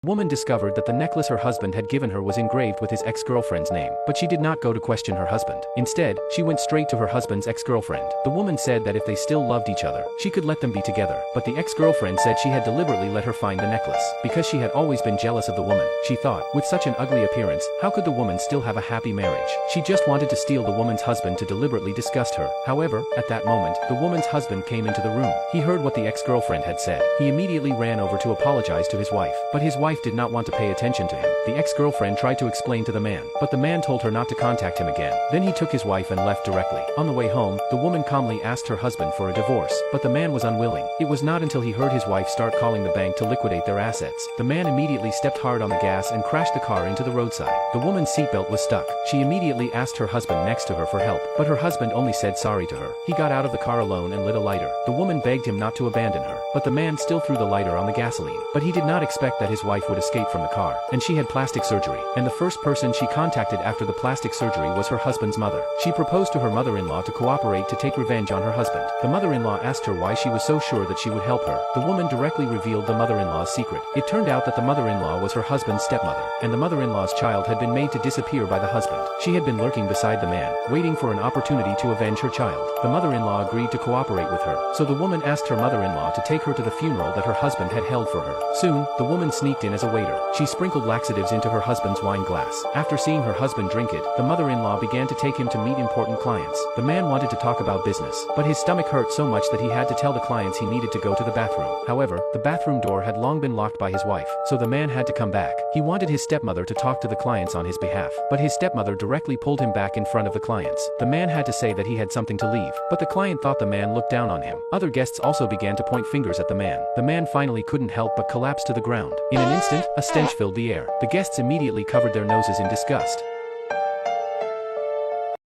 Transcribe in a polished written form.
Woman discovered that the necklace her husband had given her was engraved with his ex-girlfriend's name, but she did not go to question her husband. Instead, she went straight to her husband's ex-girlfriend. The woman said that if they still loved each other, she could let them be together, but the ex-girlfriend said she had deliberately let her find the necklace, because she had always been jealous of the woman. She thought, with such an ugly appearance, how could the woman still have a happy marriage? She just wanted to steal the woman's husband to deliberately disgust her. However, at that moment, the woman's husband came into the room. He heard what the ex-girlfriend had said. He immediately ran over to apologize to his wife, but his wife did not want to pay attention to him. The ex-girlfriend tried to explain to the man, but the man told her not to contact him again. Then he took his wife and left directly. On the way home, the woman calmly asked her husband for a divorce, but the man was unwilling. It was not until he heard his wife start calling the bank to liquidate their assets. The man immediately stepped hard on the gas and crashed the car into the roadside. The woman's seatbelt was stuck. She immediately asked her husband next to her for help, but her husband only said sorry to her. He got out of the car alone and lit a lighter. The woman begged him not to abandon her, but the man still threw the lighter on the gasoline. But he did not expect that his wife would escape from the car, and she had plastic surgery, and the first person she contacted after the plastic surgery was her husband's mother. She proposed to her mother-in-law to cooperate to take revenge on her husband. The mother-in-law asked her why she was so sure that she would help her. The woman directly revealed the mother-in-law's secret. It turned out that the mother-in-law was her husband's stepmother, and the mother-in-law's child had been made to disappear by the husband. She had been lurking beside the man, waiting for an opportunity to avenge her child. The mother-in-law agreed to cooperate with her, so the woman asked her mother-in-law to take her to the funeral that her husband had held for her. Soon, the woman sneaked in as a waiter. She sprinkled laxatives into her husband's wine glass. After seeing her husband drink it, the mother-in-law began to take him to meet important clients. The man wanted to talk about business, but his stomach hurt so much that he had to tell the clients he needed to go to the bathroom. However, the bathroom door had long been locked by his wife, so the man had to come back. He wanted his stepmother to talk to the clients on his behalf, but his stepmother directly pulled him back in front of the clients. The man had to say that he had something to leave, but the client thought the man looked down on him. Other guests also began to point fingers at the man. The man finally couldn't help but collapse to the ground. In an instant, a stench filled the air. The guests immediately covered their noses in disgust.